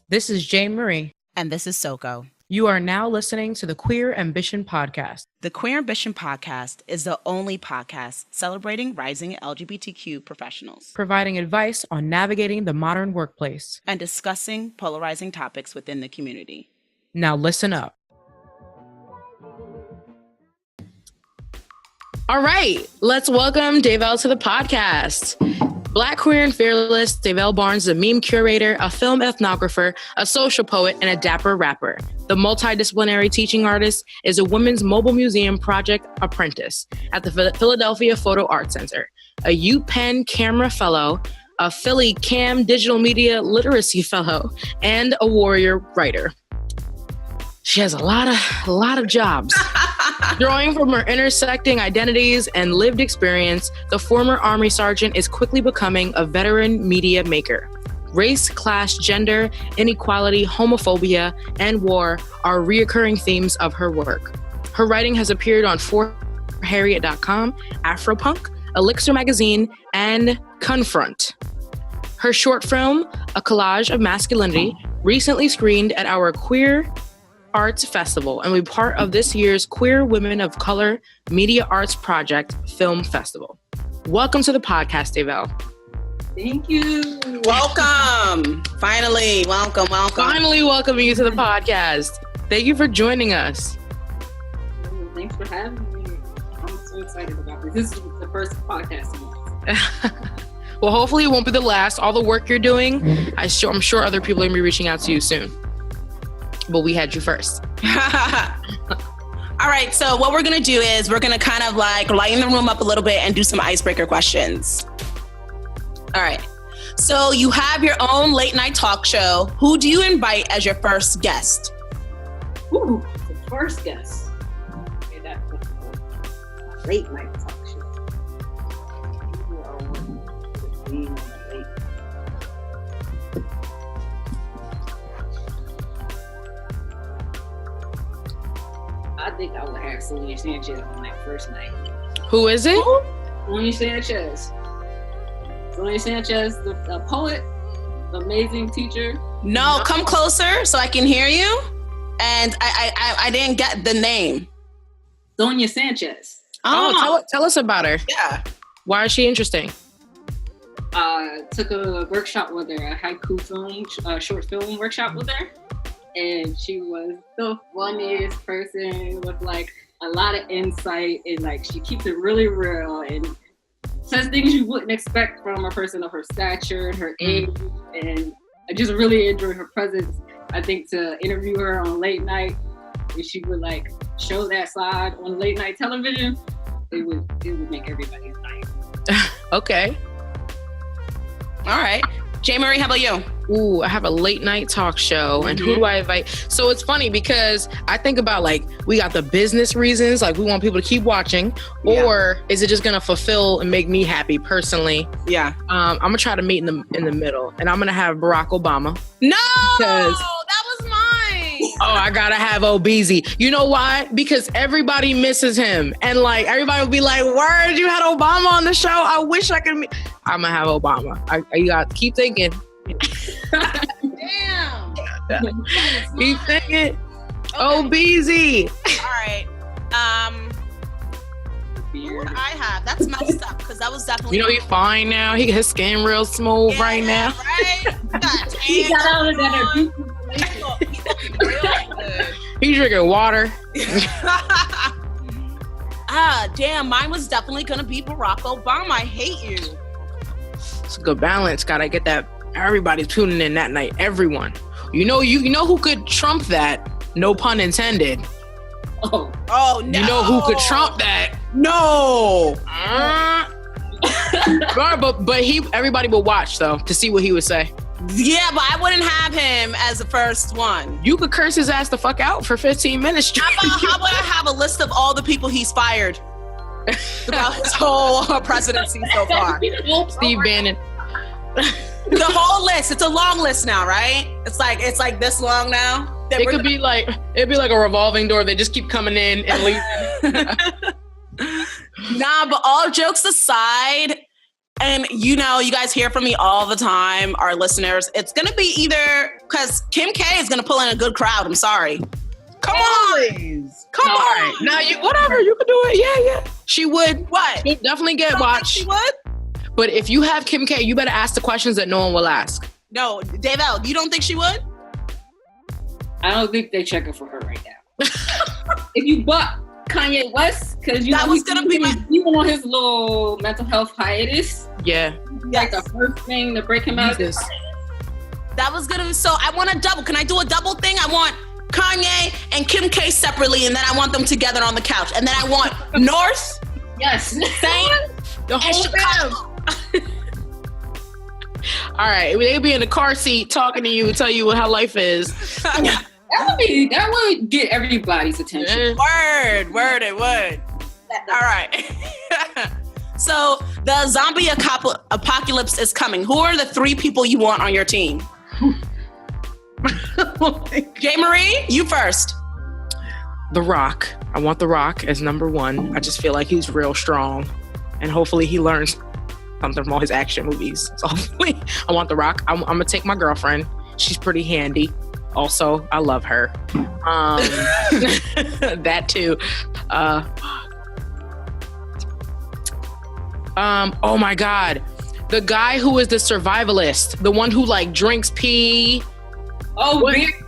This is Jane Marie. And this is Soko. You are now listening to the Queer Ambition Podcast. The Queer Ambition Podcast is the only podcast celebrating rising LGBTQ professionals, providing advice on navigating the modern workplace, and discussing polarizing topics within the community. Now listen up. All right, let's welcome Davelle to the podcast. Black, queer, and fearless, Davelle Barnes is a meme curator, a film ethnographer, a social poet, and a dapper rapper. The multidisciplinary teaching artist is a women's mobile museum project, Apprentice, at the Philadelphia Photo Art Center, a UPENN CAMRA Fellow, a Philly Cam Digital Media Literacy Fellow, and a warrior writer. She has a lot of jobs. Drawing from her intersecting identities and lived experience, the former Army sergeant is quickly becoming a veteran media maker. Race, class, gender, inequality, homophobia, and war are reoccurring themes of her work. Her writing has appeared on forharriet.com, Afro Punk, Elixher Magazine, and Quntfront. Her short film, A Collage of Masculinity, recently screened at our Queer Arts Festival and will be part of this year's Queer Women of Color Media Arts Project Film Festival. Welcome to the podcast, Davelle. Thank you. Welcome. Finally, welcome. Finally welcoming you to the podcast. Thank you for joining us. Thanks for having me. I'm so excited about this. This is the first podcast. Well, hopefully it won't be the last. All the work you're doing, I'm sure other people are going to be reaching out to you soon. But we had you first. All right, so what we're going to do is we're going to kind of like lighten the room up a little bit and do some icebreaker questions. All right, so you have your own late night talk show. Who do you invite as your first guest? Ooh, the first guest. Okay, that's a late night talk show. I think I would have Sonia Sanchez on that first night. Who is it? Sonia Sanchez. Sonia Sanchez, the poet, the amazing teacher. No, come closer so I can hear you. And I didn't get the name. Sonia Sanchez. Oh, tell us about her. Yeah. Why is she interesting? Took a workshop with her, a haiku film, short film workshop with her. And she was the funniest person with like a lot of insight, and like she keeps it really real and says things you wouldn't expect from a person of her stature and her age. And I just really enjoyed her presence. I think to interview her on late night, and she would like show that side on late night television, it would make everybody's night. Okay. All right. Jay Marie, how about you? Ooh, I have a late night talk show, and who do I invite? So it's funny because I think about like, we got the business reasons, like we want people to keep watching, or is it just gonna fulfill and make me happy personally? Yeah. I'm gonna try to meet in the middle, and I'm gonna have Barack Obama. No, that was mine. Oh, I gotta have OBZ. You know why? Because everybody misses him, and like everybody will be like, "Word, you had Obama on the show. I wish I could meet." I'm gonna have Obama. You got to keep thinking. Damn. Keep thinking. Okay. OBZ. All right. What do I have? That's messed up because that was definitely. You know, he's fine now. His skin real smooth right now. Right. He got out of that. He's real good. He's drinking water. Damn. Mine was definitely gonna be Barack Obama. I hate you. It's a good balance. Gotta get that. Everybody's tuning in that night. Everyone. You know who could trump that? No pun intended. Oh no. You know who could trump that? No. But everybody would watch though to see what he would say. Yeah, but I wouldn't have him as the first one. You could curse his ass the fuck out for 15 minutes. How about I have a list of all the people he's fired throughout his whole presidency so far? Steve Bannon. The whole list. It's a long list now, right? It's like this long now. It'd be like a revolving door. They just keep coming in and leaving. Nah, but all jokes aside, And you guys hear from me all the time, our listeners. It's going to be either, because Kim K is going to pull in a good crowd. I'm sorry. Come on. Come on. Now, whatever. You can do it. Yeah. She would. What? She'd definitely get watched. She would? But if you have Kim K, you better ask the questions that no one will ask. No. Davelle, you don't think she would? I don't think they're checking for her right now. If you bought Kanye West, because that was gonna be he went on his little mental health hiatus. Yeah. Like the first thing to break him out of his hiatus. That was gonna be, so I want a double. Can I do a double thing? I want Kanye and Kim K separately, and then I want them together on the couch. And then I want North. Yes. Same. The whole Chicago. All right. They'll be in the car seat talking to you, tell you how life is. That would get everybody's attention. Word, it would. All right. So the zombie apocalypse is coming. Who are the 3 people you want on your team? J. Marie, you first. The Rock. I want The Rock as number 1. I just feel like he's real strong. And hopefully he learns something from all his action movies. So hopefully I want The Rock. I'm going to take my girlfriend. She's pretty handy. Also, I love her. That too. Oh my God. The guy who is the survivalist. The one who like drinks pee. Oh,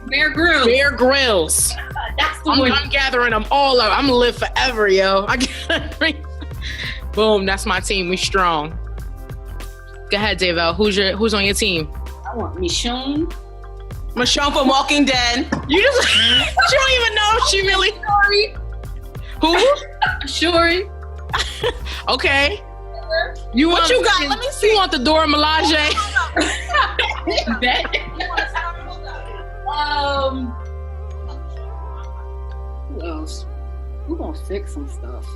Bear Grylls. Bear Grylls. That's the one. I'm gathering them all up. I'm gonna live forever, yo. Boom, that's my team. We strong. Go ahead, Davelle. Who's on your team? I want Michonne. Michonne from Walking Dead. You don't even know if she really. Shuri. Who? Shuri. Okay. What you got? Let me see. You want the Dora Milaje? Who else? We're gonna fix some stuff.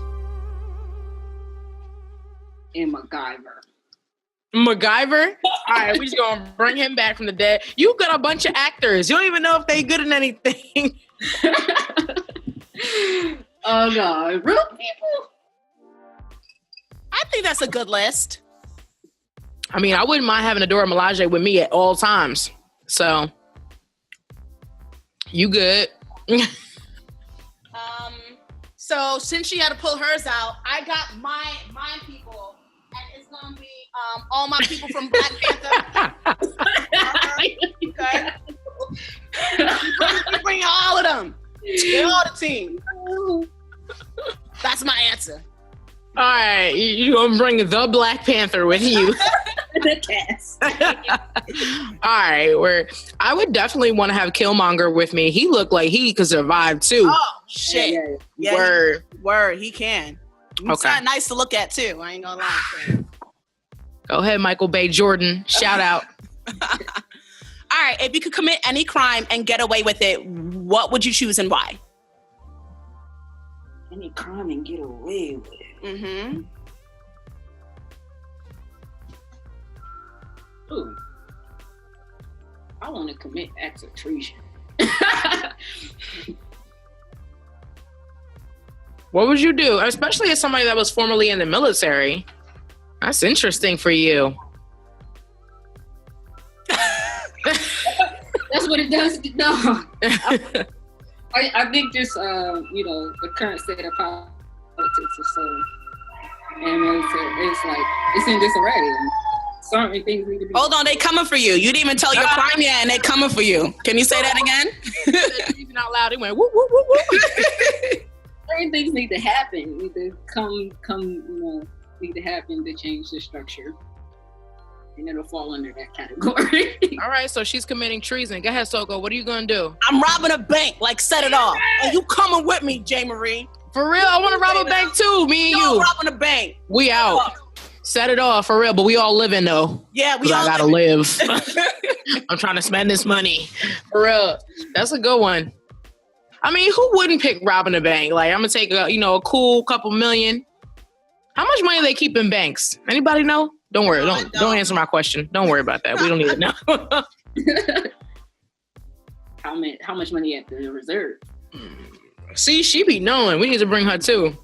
And MacGyver. MacGyver? All right, we just gonna bring him back from the dead. You got a bunch of actors. You don't even know if they good in anything. Oh no, real people. I think that's a good list. I mean, I wouldn't mind having a Dora Milaje with me at all times. So, you good. So since she had to pull hers out, I got my people, and it's gonna be all my people from Black Panther. Okay. Bring all of them. They're all the team. That's my answer. All right, you're going to bring the Black Panther with you. The cast. All right, I would definitely want to have Killmonger with me. He looked like he could survive too. Oh, shit. Yeah. Word, he can. He's not nice to look at too, I ain't gonna lie. Go ahead, Michael Bay Jordan. Shout out. All right, if you could commit any crime and get away with it, what would you choose and why? Any crime and get away with it. Mm-hmm. Ooh. I want to commit acts of treason. What would you do? Especially as somebody that was formerly in the military. That's interesting for you. That's what it does. No. I think just, the current state of politics is so, and it's like, it's in disarray. And certain things need to be. Hold on, they coming for you. You didn't even tell your crime yet, and they coming for you. Can you say that again? Even out loud, it went whoop, whoop, whoop, whoop. Certain things need to happen. Need to need to happen to change the structure. And it'll fall under that category. All right, so she's committing treason. Go ahead, Soko. What are you gonna do? I'm robbing a bank. Like, set it off. And you coming with me, J. Marie? For real, I want to rob a bank too. Me and you. Robbing a bank. We out. Set it off for real, but we all living though. Yeah, we all. I gotta live. I'm trying to spend this money. For real, that's a good one. I mean, who wouldn't pick robbing a bank? Like, I'm gonna take a cool couple million. How much money do they keep in banks? Anybody know? Don't worry. Don't answer my question. Don't worry about that. We don't need it now. How much money at the reserve? See, she be knowing. We need to bring her too.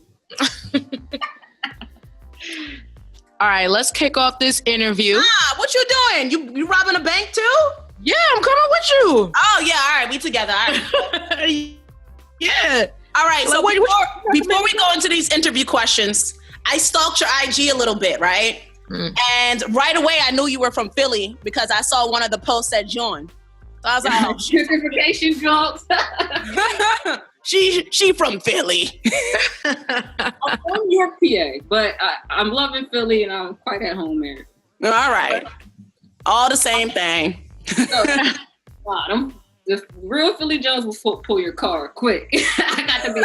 All right, let's kick off this interview. What you doing? You robbing a bank too? Yeah, I'm coming with you. Oh yeah, all right, we together. All right. Yeah. All right, so before we go into these interview questions, I stalked your IG a little bit, right? And right away I knew you were from Philly because I saw one of the posts that John. So I was like, oh, gentrification jokes. She from Philly. I'm from York, PA, but I'm loving Philly and I'm quite at home there. All right. All the same thing. Wow, the real Philly Jones will pull your car quick. I got to be.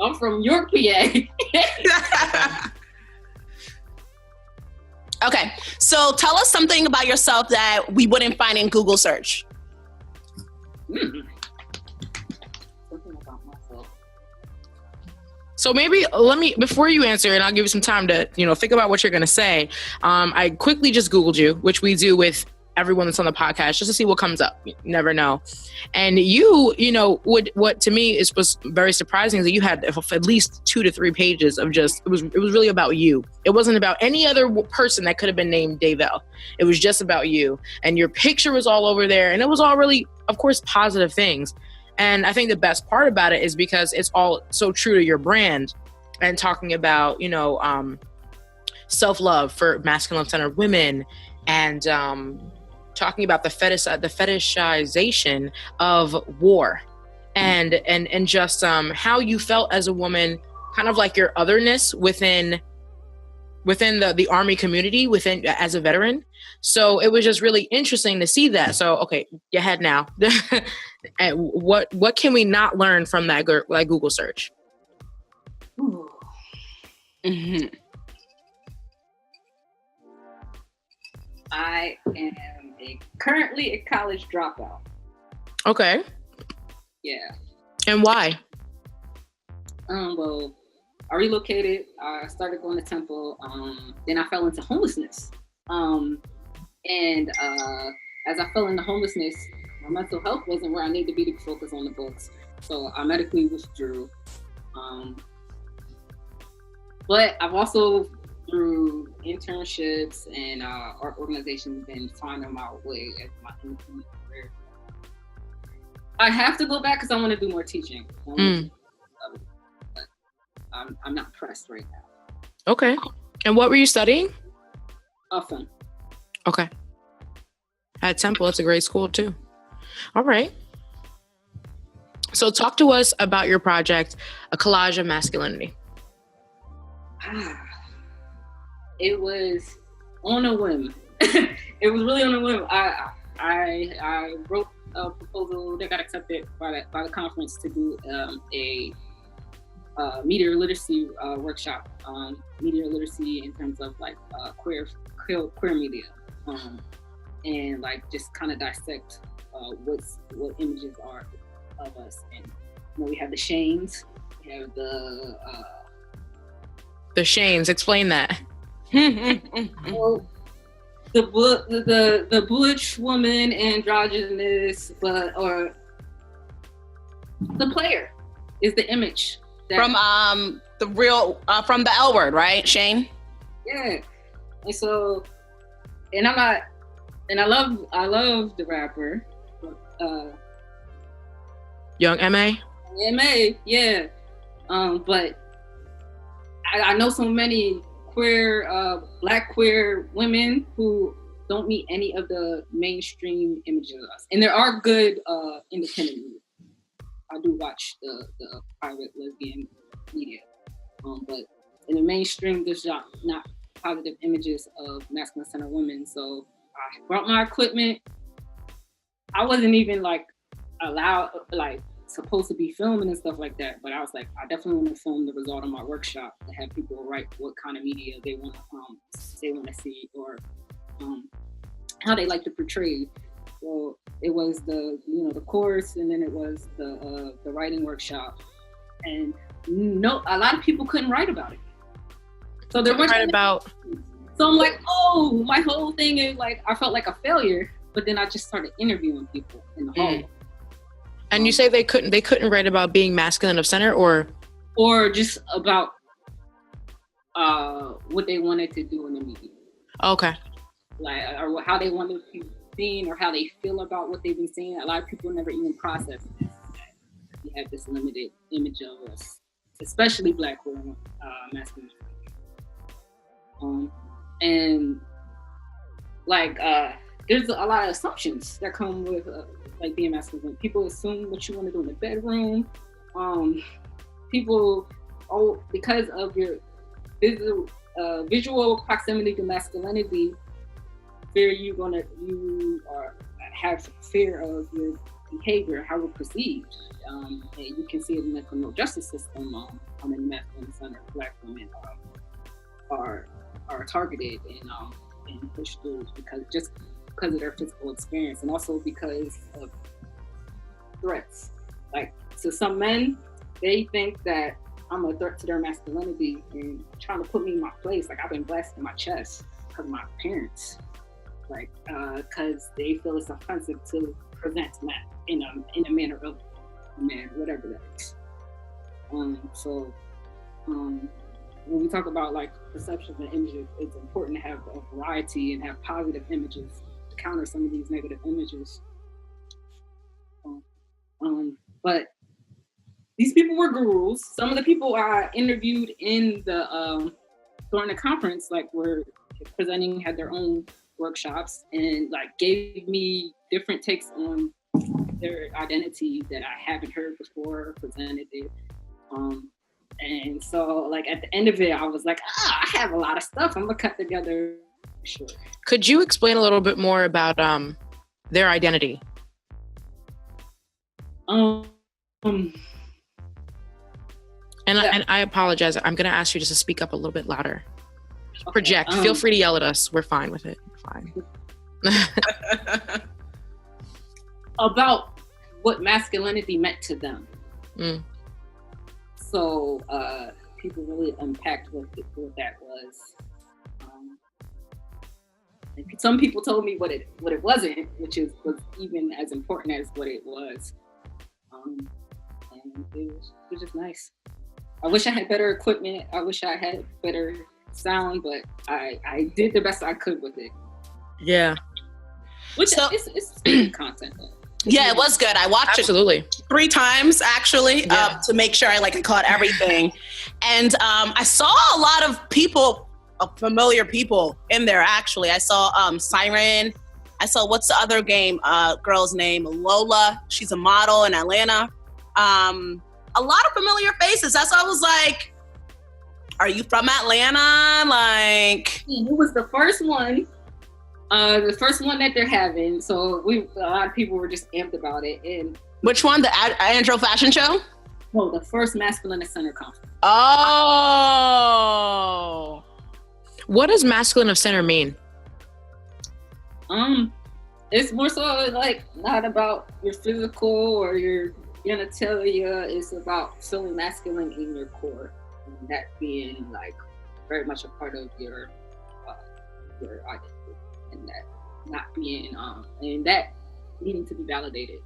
I'm from York, PA. Okay, so tell us something about yourself that we wouldn't find in Google search. Something about myself. So maybe before you answer, and I'll give you some time to, think about what you're going to say. I quickly just Googled you, which we do with everyone that's on the podcast, just to see what comes up. You never know. And what to me was very surprising is that you had at least 2 to 3 pages of it was really about you. It wasn't about any other person that could have been named Davelle. It was just about you. And your picture was all over there. And it was all really, of course, positive things. And I think the best part about it is because it's all so true to your brand and talking about, self-love for masculine-centered women and talking about the fetishization of war and just how you felt as a woman, kind of like your otherness within the Army community, as a veteran. So it was just really interesting to see that. So, okay, go ahead now. And what can we not learn from that Google search? Mm-hmm. I am currently a college dropout. Okay. Yeah. And why? Well, I relocated. I started going to Temple. Then I fell into homelessness. And as I fell into homelessness, my mental health wasn't where I needed to be to focus on the books. So I medically withdrew. But I've also, through internships and art organizations, been finding my way as my independent career. I have to go back because I want to do more teaching. But I'm not pressed right now. Okay. And what were you studying? Often. Okay. At Temple, it's a great school too. All right. So talk to us about your project, A Collage of Masculinity. It was on a whim. It was really on a whim. I wrote a proposal that got accepted by the conference to do a media literacy workshop. Media literacy in terms of like queer media, and like just kind of dissect what images are of us. And we have the Shanes, we have the Shanes. Explain that. Well, the butch woman, androgynous, or the player is the image from from the L word, right, Shane? Yeah, and so, and I'm not, and I love the rapper, Young M.A. M.A. Yeah, but I know so many queer, Black queer women who don't meet any of the mainstream images of us. And there are good independent media. I do watch the private lesbian media. But in the mainstream, there's not positive images of masculine-centered women. So I brought my equipment. I wasn't even supposed to be filming and stuff like that, but I was like, I definitely want to film the result of my workshop to have people write what kind of media they want to see, or how they like to portray. So it was the course, and then it was the writing workshop, and a lot of people couldn't write about it. So there weren't about. So I'm like, oh, my whole thing is like, I felt like a failure, but then I just started interviewing people in the hall. And you say they couldn't write about being masculine of center, or just about what they wanted to do in the media. Okay. Like, or how they wanted to be seen, or how they feel about what they've been seeing. A lot of people never even process this. We have this limited image of us, especially Black queer masculine. And like, there's a lot of assumptions that come with like being masculine. People assume what you want to do in the bedroom. People, because of your visual proximity to masculinity, you have fear of your behavior, how we're perceived. And you can see it in the criminal justice system. In the masculine center, Black women are targeted and pushed through because of their physical experience, and also because of threats. Like, to some men, they think that I'm a threat to their masculinity and trying to put me in my place. Like, I've been blasted in my chest because of my parents. Like, because they feel it's offensive to present that in a manner of a man, whatever that is. So when we talk about like perception and images, it's important to have a variety and have positive images to counter some of these negative images. But these people were gurus. Some of the people I interviewed in the during the conference, like, were presenting, had their own workshops, and like gave me different takes on their identity that I haven't heard before, presented it. And so, like, at the end of it, I was like, I have a lot of stuff I'm gonna cut together. Sure. Could you explain a little bit more about their identity? And I apologize. I'm going to ask you just to speak up a little bit louder. Okay, project. Feel free to yell at us. We're fine with it. We're fine. About what masculinity meant to them. So people really unpacked what that was. Some people told me what it wasn't, which was even as important as what it was. And it was just nice. I wish I had better equipment. I wish I had better sound, but I did the best I could with it. Yeah. Which it's content though. Yeah, it was good. I watched it 3 times actually, to make sure I caught everything. And I saw a lot of people, familiar people in there actually. I saw Siren. I saw, what's the other girl's name? Lola. She's a model in Atlanta. A lot of familiar faces. That's why I was like, are you from Atlanta? Like, it was the first one. The first one that they're having. So a lot of people were just amped about it. And which one? The Andro Fashion Show? No, the first Masculine Center conference. Oh. What does Masculine of Center mean? It's more so like not about your physical or your genitalia. It's about feeling masculine in your core, and that being like very much a part of your identity, and that not being and that needing to be validated.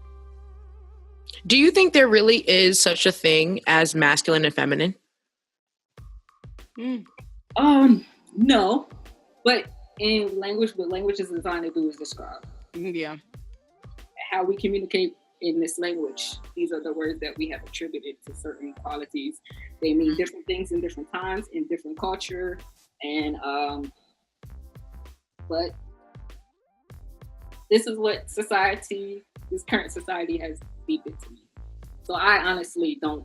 Do you think there really is such a thing as masculine and feminine? No, but in language, what language is designed to do is describe. Yeah. How we communicate in this language. These are the words that we have attributed to certain qualities. They mean different things in different times, in different culture, and but this is what this current society has beeped it to me. So I honestly don't.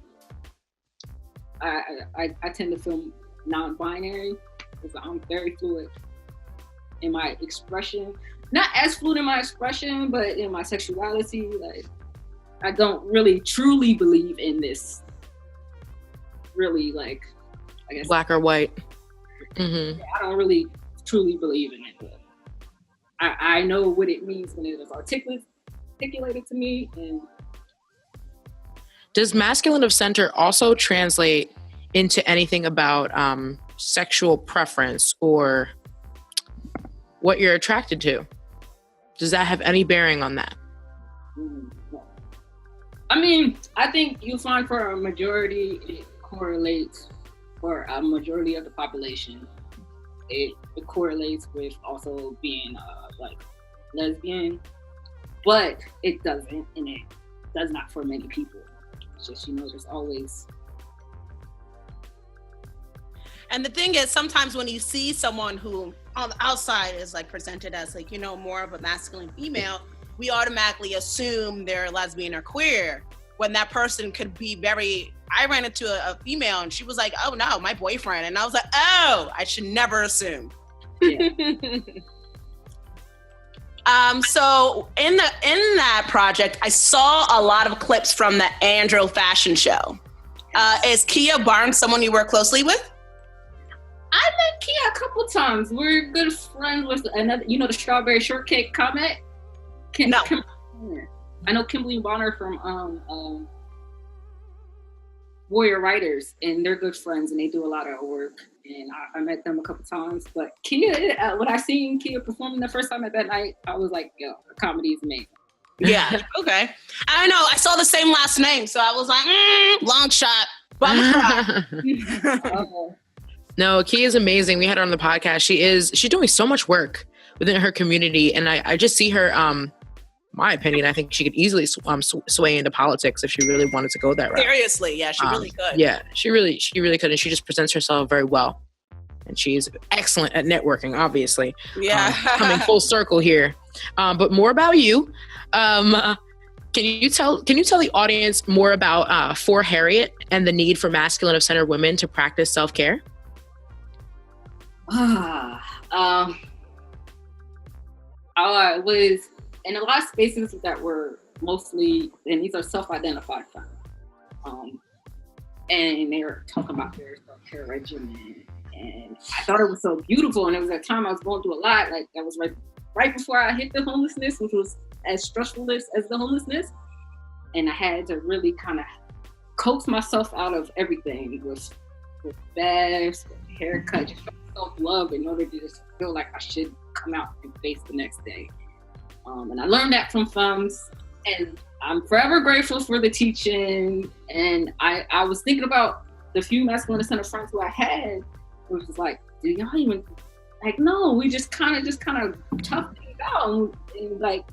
I tend to feel non-binary because I'm very fluid in my expression. Not as fluid in my expression, but in my sexuality. Like, I don't really truly believe in this. Really, like, I guess black or white. Mm-hmm. I don't really truly believe in it. But I know what it means when it is articulated to me. And does masculine of center also translate into anything about sexual preference or what you're attracted to? Does that have any bearing on that? I mean, I think you'll find for a majority it correlates for a majority of the population, it correlates with also being like lesbian, but it doesn't, and it does not for many people. It's just, there's always. And the thing is, sometimes when you see someone who on the outside is like presented as like, more of a masculine female, we automatically assume they're lesbian or queer, when that person could be very. I ran into a female and she was like, "Oh no, my boyfriend," and I was like, "Oh, I should never assume." Yeah. So in that project, I saw a lot of clips from the Andro fashion show. Is Kia Barnes someone you work closely with? I met Kia a couple times. We're good friends with another, the strawberry shortcake comment. No. I know Kimberly Bonner from Warrior Writers, and they're good friends, and they do a lot of work. And I met them a couple times. But Kia, when I seen Kia performing the first time at that night, I was like, yo, the comedy is amazing. Yeah, okay. I know, I saw the same last name, so I was like, long shot. But I'm No, Kia is amazing. We had her on the podcast. She's doing so much work within her community, and I just see her. My opinion, I think she could easily sway into politics if she really wanted to go that route. Seriously, yeah, she really could. Yeah, she really could, and she just presents herself very well, and she's excellent at networking. Obviously, yeah, coming full circle here. But more about you. Can you tell the audience more about For Harriet and the need for masculine of center women to practice self-care? I was in a lot of spaces that were mostly, and these are self-identified femmes, and they were talking about their self-care regimen, and I thought it was so beautiful, and it was a time I was going through a lot, like that was right before I hit the homelessness, which was as stressful as the homelessness, and I had to really kind of coax myself out of everything with baths, with haircut, just self-love in order to just feel like I should come out and face the next day. And I learned that from femmes, and I'm forever grateful for the teaching. And I was thinking about the few masculine center friends who I had, which was like, do y'all even, like, no, we just kind of tough things out, and like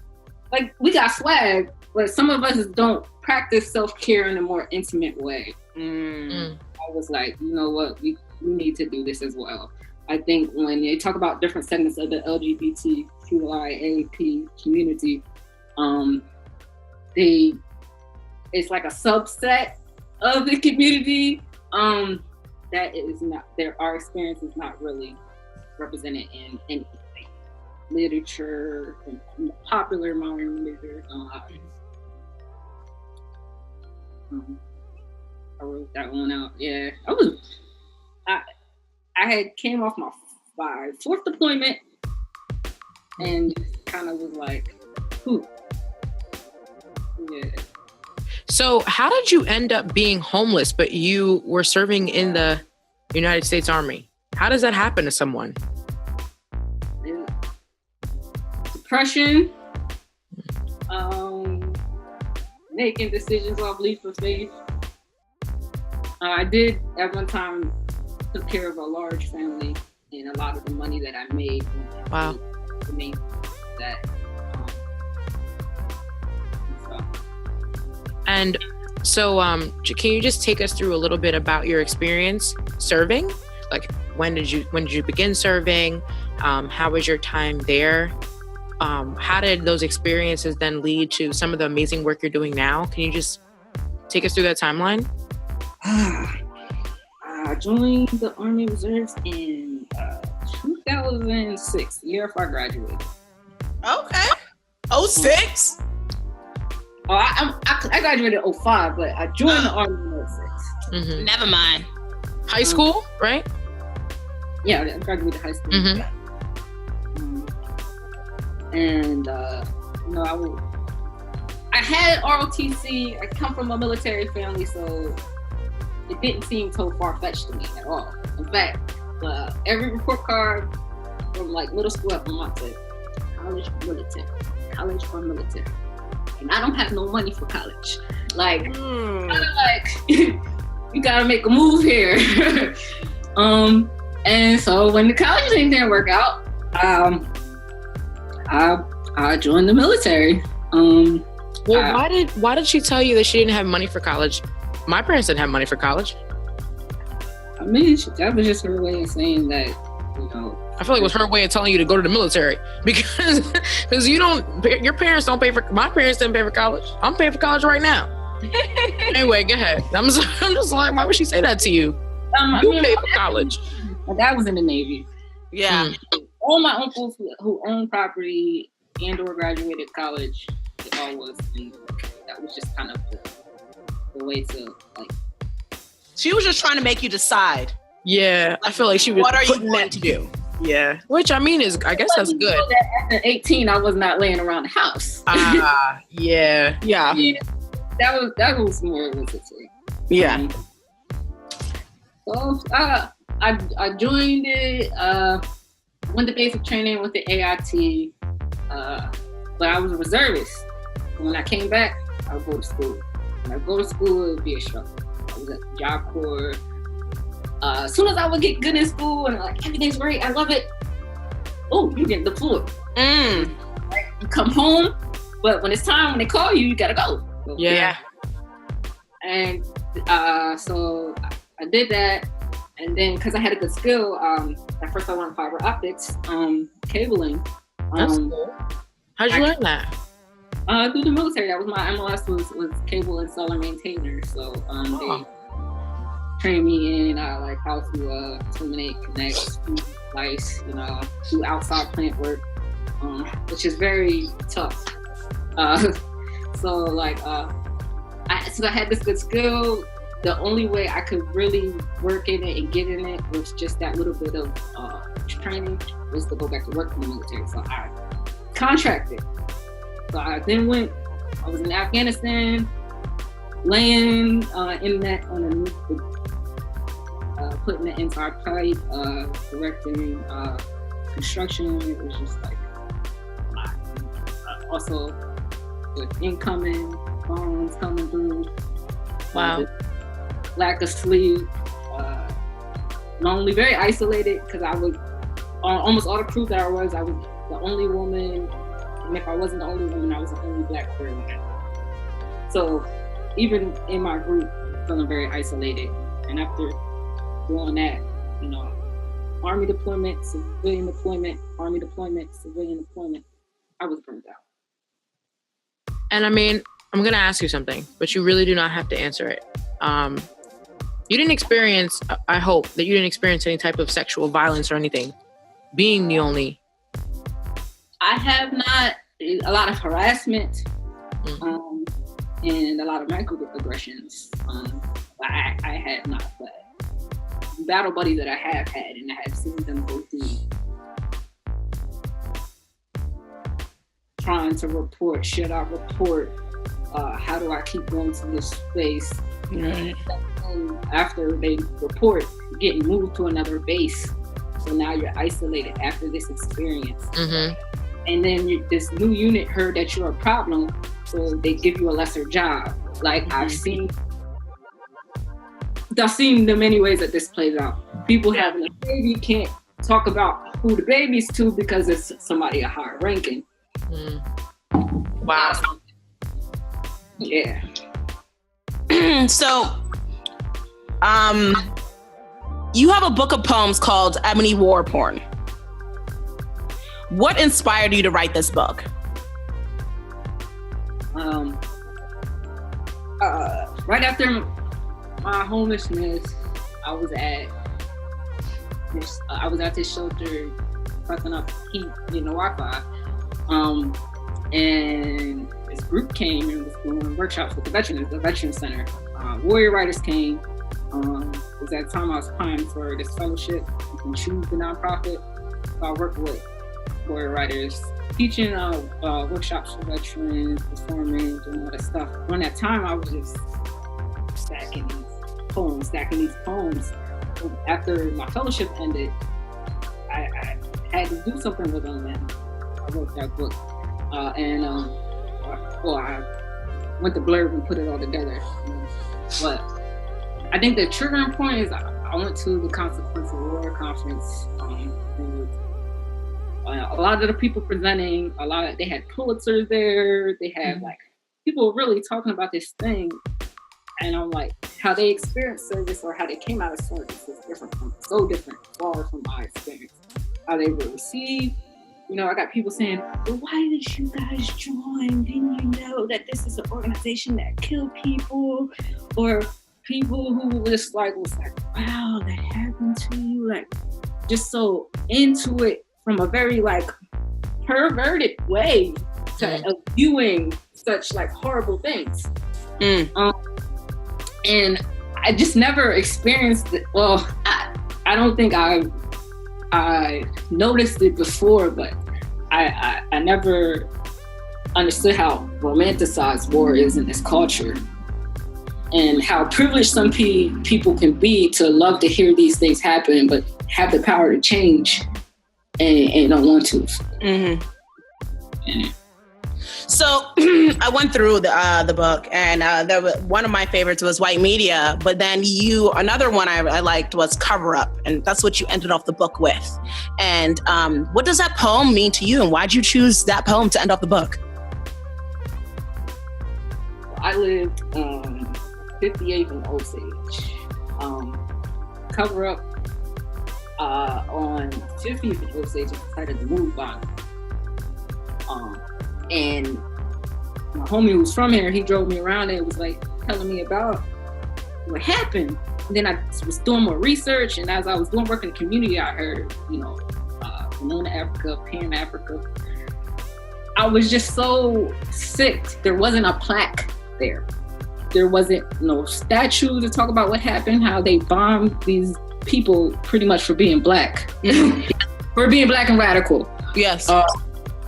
we got swag, but some of us don't practice self-care in a more intimate way. I was like, you know what, we need to do this as well. I think when they talk about different segments of the LGBTQIAP community, it's like a subset of the community that is not, our experience is not really represented in anything. Literature, and popular modern literature. I wrote that one out. Yeah, I had came off my fourth deployment and kind of was like, whew. Yeah. So how did you end up being homeless, but you were serving in the United States Army? How does that happen to someone? Yeah. Depression, making decisions off leap of faith. I did at one time took care of a large family, and a lot of the money that I made. Wow. To me, that. And so, can you just take us through a little bit about your experience serving? Like, when did you begin serving? How was your time there? How did those experiences then lead to some of the amazing work you're doing now? Can you just take us through that timeline? I joined the Army Reserves in 2006, the year after I graduated. Okay. 06? Oh, I graduated in 05, but I joined the Army in 06. Mm-hmm. Never mind. High school, right? Yeah, I graduated high school. Mm-hmm. And I had ROTC. I come from a military family, so it didn't seem so far-fetched to me at all. In fact, every report card from like middle school up on said college or military. And I don't have no money for college. Like, kind of like, you gotta make a move here. And so when the college thing didn't work out, I joined the military. Why did she tell you that she didn't have money for college? My parents didn't have money for college. I mean, that was just her way of saying that, I feel like it was her way of telling you to go to the military because your parents don't pay for, my parents didn't pay for college. I'm paying for college right now. Anyway, go ahead. I'm just like, why would she say that to you? You pay for college. My dad was in the Navy. Yeah. All my uncles who owned property and or graduated college, it all was in the military. That was just kind of the way to like. She was just trying to make you decide. Yeah, I feel like she was. What are you going to do? Yeah, which I mean I guess that's good. That after 18, I was not laying around the house. Yeah. That was more necessary. Yeah. So I joined it. Went to basic training with the AIT, but I was a reservist. When I came back, I would go to school. When I go to school, it would be a struggle. I was at the Job Corps. As soon as I would get good in school and like everything's great, I love it. Oh, you get deployed. Like, you come home, but when it's time, when they call you, you gotta go. So, yeah. And so I did that, and then because I had a good skill, at first I learned fiber optics, cabling. That's cool. How'd you learn that? Through the military. That was my MLS was cable installer maintainer. So they trained me in like how to terminate, connect, splice, do outside plant work, which is very tough. So like since I had this good skill, the only way I could really work in it and get in it was just that little bit of training was to go back to work in the military. So I contracted. So I then I was in Afghanistan, laying in that underneath putting the entire pipe, directing construction. It was just like a lot. Also with incoming phones coming through. Wow. Lack of sleep, lonely, very isolated because I was on almost all the crew that I was the only woman. And if I wasn't the only woman, I was the only Black queer woman. So even in my group, feeling very isolated. And after doing that, Army deployment, civilian deployment, Army deployment, civilian deployment, I was burned out. And I mean, I'm going to ask you something, but you really do not have to answer it. You didn't experience, I hope, that you didn't experience any type of sexual violence or anything, being the only. I have not. A lot of harassment, and a lot of microaggressions. I had not, but battle buddies that I have had, and I have seen them go through trying to report. Should I report? How do I keep going to this space? Right. And after they report, getting moved to another base. So now you're isolated after this experience. Mm-hmm. And then this new unit heard that you're a problem, so they give you a lesser job. Like mm-hmm. I've seen the many ways that this plays out. People having a baby can't talk about who the baby's to because it's somebody a higher ranking. Mm. Wow. Yeah. So, you have a book of poems called Ebony War Porn. What inspired you to write this book? Right after my homelessness, I was at this shelter, fucking up heat, Wi-Fi. And this group came and was doing workshops with the Veteran Center. Warrior Writers came. It was at the time I was applying for this fellowship. You can choose the nonprofit. So I worked with Warrior Writers, teaching workshops for veterans, performing, doing all that stuff. During that time, I was just stacking these poems. So after my fellowship ended, I had to do something with them, and I wrote that book. I went to Blurb and put it all together. But I think the triggering point is I went to the Consequence of War conference. And a lot of the people presenting, they had Pulitzers there. They had like people really talking about this thing. And I'm like, how they experienced service or how they came out of service is different, far from my experience. How they were received. You know, I got people saying, well, why did you guys join? Didn't you know that this is an organization that killed people? Or people who was like, wow, that happened to you? Like, just so into it from a very like perverted way of viewing such like horrible things. And I just never experienced it. Well, I don't think I noticed it before, but I never understood how romanticized war is in this culture and how privileged some people can be to love to hear these things happen, but have the power to change and don't want to. Yeah. So I went through the book, and one of my favorites was White Media, but then another one I liked was Cover Up, and that's what you ended off the book with. And what does that poem mean to you, and why'd you choose that poem to end off the book? I lived 58th and Osage. Cover Up on 50th and Osage, I decided to move on. And my homie who was from here, he drove me around and was like telling me about what happened. And then I was doing more research, and as I was doing work in the community, I heard, Winona Africa, Pan Africa. I was just so sick. There wasn't a plaque there. There wasn't no statue to talk about what happened, how they bombed these people pretty much for being black. For being black and radical. Yes.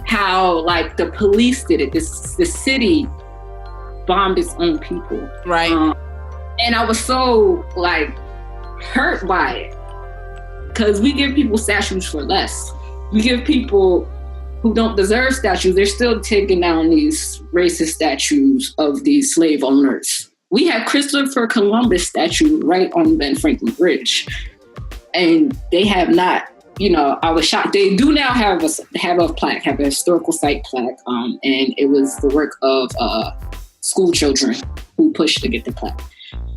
How like the police did it. The city bombed its own people. Right. And I was so like hurt by it, because we give people statues for less. We give people who don't deserve statues. They're still taking down these racist statues of these slave owners. We have Christopher Columbus statue right on Ben Franklin Bridge, and they have not. I was shocked. They do now have a plaque, have a historical site plaque, and it was the work of school children who pushed to get the plaque.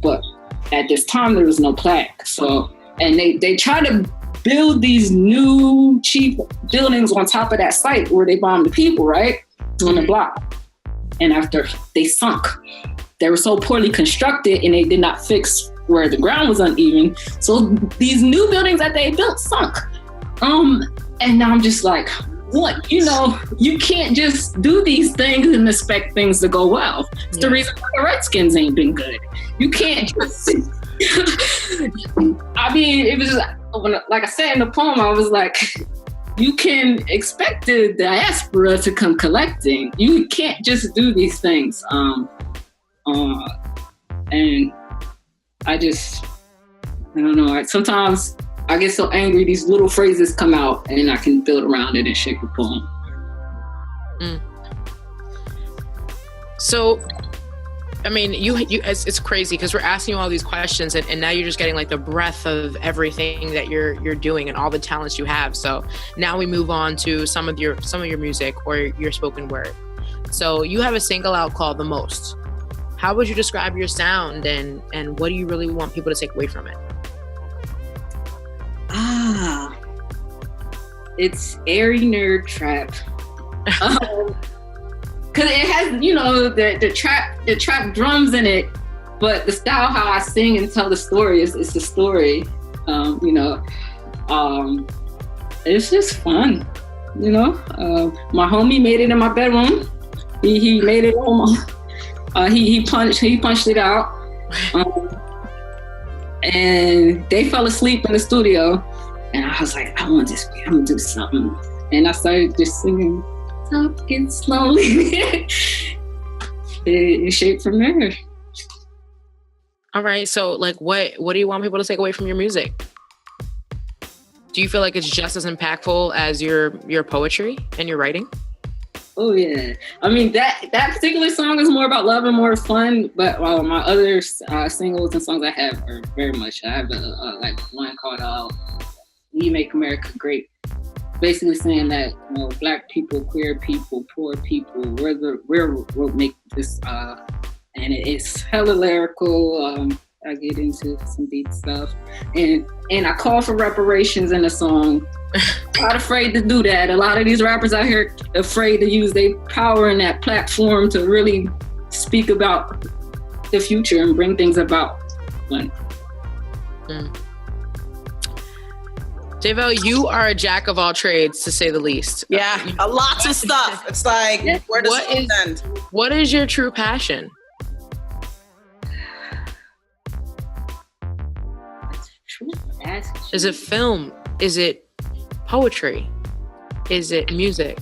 But at this time, there was no plaque. So, and they try to build these new cheap buildings on top of that site where they bombed the people, right, on the block. And after they sunk, they were so poorly constructed, and they did not fix where the ground was uneven. So these new buildings that they built sunk. And now I'm just like, what? You can't just do these things and expect things to go well. It's the reason why the Redskins ain't been good. You can't just, I mean, it was just, like I said in the poem, I was like, you can expect the diaspora to come collecting. You can't just do these things. And I don't know, sometimes I get so angry, these little phrases come out and I can build around it and shape a poem. So, I mean, it's crazy because we're asking you all these questions and now you're just getting like the breadth of everything that you're doing and all the talents you have. So now we move on to some of your music or your spoken word. So you have a single out called The Most. How would you describe your sound and what do you really want people to take away from it? It's airy nerd trap. Cause it has, the trap drums in it, but the style how I sing and tell the story is the story. It's just fun, My homie made it in my bedroom. He made it almost. He punched it out. And they fell asleep in the studio. And I was like, I'm gonna do something. And I started just singing, talking slowly. It shaped from there. All right, so like what do you want people to take away from your music? Do you feel like it's just as impactful as your poetry and your writing? Oh yeah, I mean that particular song is more about love and more fun. But my other singles and songs I have are very much. I have like one called "We Make America Great," basically saying that Black people, queer people, poor people, we'll make this. And it's hella lyrical. I get into some deep stuff, and I call for reparations in the song. Not afraid to do that. A lot of these rappers out here afraid to use their power in that platform to really speak about the future and bring things about. Davelle, you are a jack of all trades, to say the least. Yeah, lots of stuff. It's like, where does it end? What is your true passion? Is it film? Is it poetry? Is it music?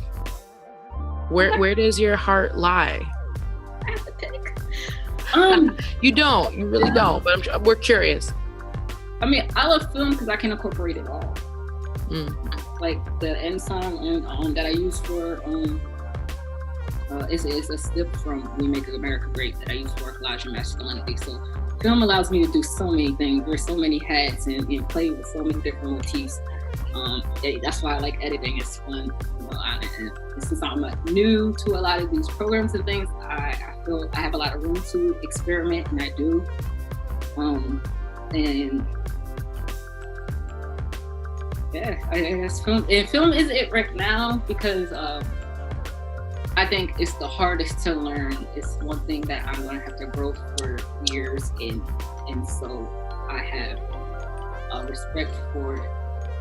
Where does your heart lie? I have to pick. You don't. You really don't. But we're curious. I mean, I love film because I can incorporate it all. Like the end song that I use for it's a snip from "We Make America Great" that I use for Collage of Masculinity. So film allows me to do so many things, wear so many hats, and play with so many different motifs. That's why I like editing. It's fun. Since I'm new to a lot of these programs and things, I feel I have a lot of room to experiment, and I do. And yeah, I guess film. And film is it right now because I think it's the hardest to learn. It's one thing that I'm gonna have to grow for years in, and so I have respect for it.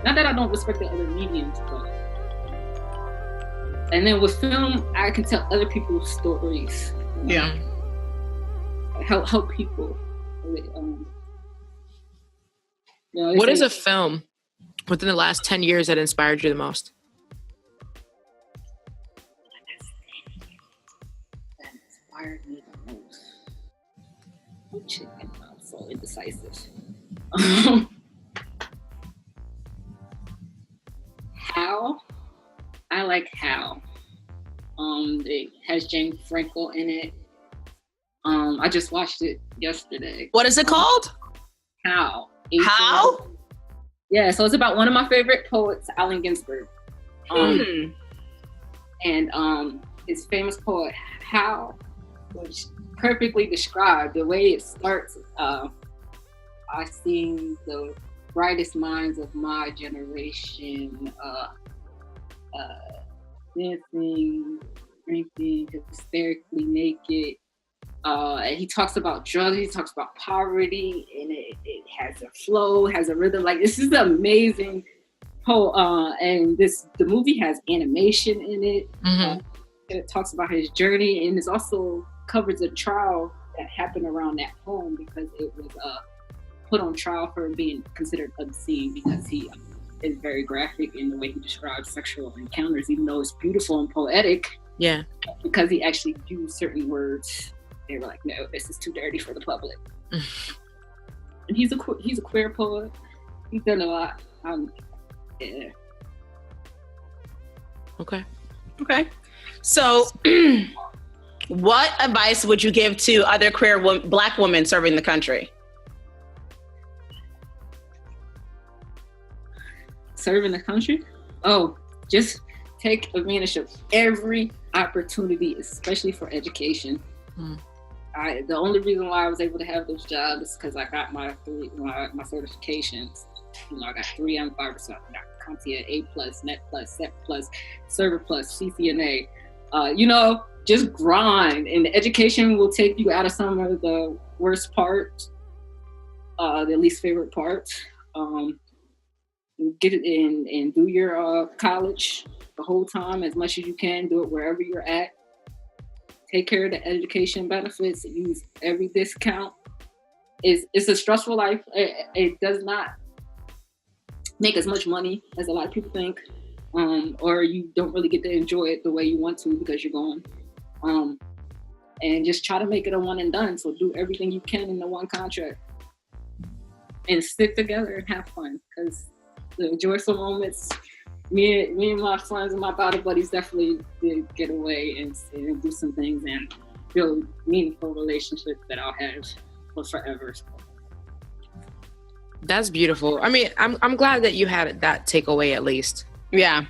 Not that I don't respect the other mediums, but and then with film, I can tell other people's stories. Yeah, help people. What is a film within the last 10 years that inspired you the most? That inspired me the most. Oh, shit, I'm so indecisive. How? I like How. It has James Franco in it. I just watched it yesterday. What is it called? How? How? Yeah, so it's about one of my favorite poets, Allen Ginsberg. And his famous poet, How, which perfectly described the way it starts. I seen the brightest minds of my generation dancing, drinking, hysterically naked. And he talks about drugs, he talks about poverty, and it has a flow, has a rhythm. Like, this is an amazing poem. And the movie has animation in it. And it talks about his journey, and it also covers a trial that happened around that poem because it was put on trial for being considered obscene because he is very graphic in the way he describes sexual encounters, even though it's beautiful and poetic. Yeah. Because he actually used certain words. They were like, no, this is too dirty for the public. And he's a queer poet. He's done a lot. Yeah. Okay. So, what advice would you give to other queer Black women serving the country? Serving the country? Oh, just take advantage of every opportunity, especially for education. The only reason why I was able to have those jobs is because I got my certifications. I got 3 M5%, I got CompTIA A+, Net+, SET+, Server+, CCNA. Just grind, and the education will take you out of some of the worst parts, the least favorite parts. Get it in and do your college the whole time as much as you can. Do it wherever you're at. Take care of the education benefits. Use every discount. It's a stressful life. It does not make as much money as a lot of people think, or you don't really get to enjoy it the way you want to because you're going. And just try to make it a one and done. So do everything you can in the one contract, and stick together and have fun, because the joyful moments me and my friends and my battle buddies definitely did get away and do some things and build meaningful relationships that I'll have for forever. That's beautiful. I mean, I'm glad that you had that takeaway at least. Yeah.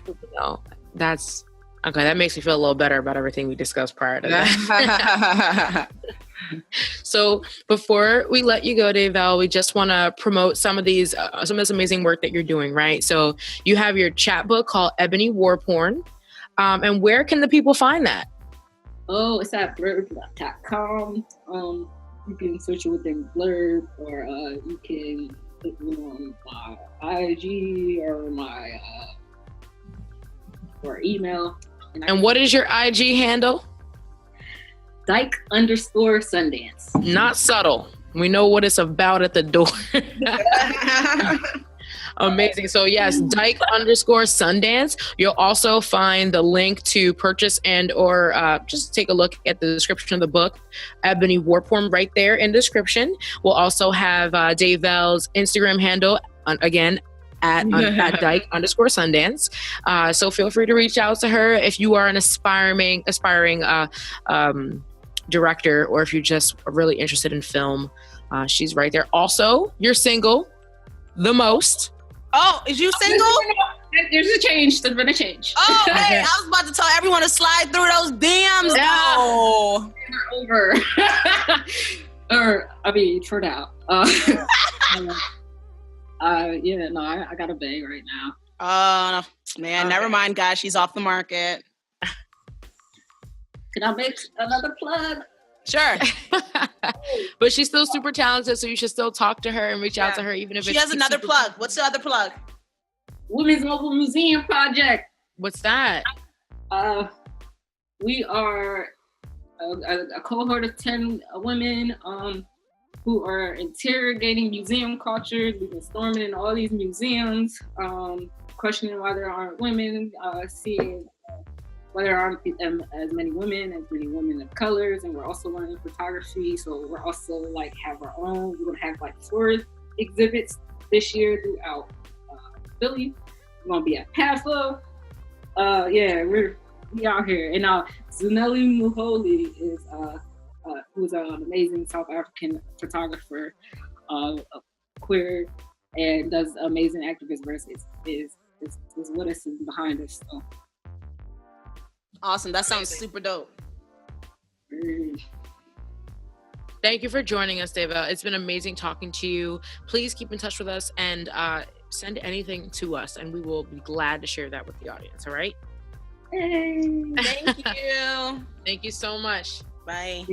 That's okay. That makes me feel a little better about everything we discussed prior to that. So before we let you go, Davelle, we just want to promote some of this amazing work that you're doing, right? So you have your chapbook called Ebony War Porn. And where can the people find that? Oh, it's at blurb.com. You can search it within Blurb, or you can click me on my IG or my or email. And what is your IG handle? Dyke_Sundance. Not subtle. We know what it's about at the door. Amazing. So yes, Dyke_Sundance. You'll also find the link to purchase and or just take a look at the description of the book, Ebony War Porn, right there in the description. We'll also have Davelle's Instagram handle, again, at Dyke_Sundance. So feel free to reach out to her if you are an aspiring director, or if you're just really interested in film. She's right there. Also, you're single, the most. Oh, is you single? There's a change. There's been a change. Oh, hey, I was about to tell everyone to slide through those DMs. Yeah. Oh, Over. Or I mean, for now. Yeah, no, I got a bang right now. Oh man, never mind, guys. She's off the market. Can I make another plug? Sure. But she's still super talented, so you should still talk to her and reach out to her, even if she has another plug. What's the other plug? Women's Mobile Museum Project. What's that? We are a cohort of 10 women who are interrogating museum cultures. We've been storming in all these museums, questioning why there aren't women, seeing why there aren't as many women of colors, and we're also learning photography. So we're also have our own. We're gonna have tour exhibits this year throughout Philly. We're gonna be at PAFA. We out here. And Zuneli Muholi is who's an amazing South African photographer, queer, and does amazing activist work. Is with us and behind us. So. Awesome. That sounds super dope. Thank you for joining us, Davelle. It's been amazing talking to you. Please keep in touch with us and send anything to us, and we will be glad to share that with the audience. All right? Hey. Thank you. Thank you so much. Bye.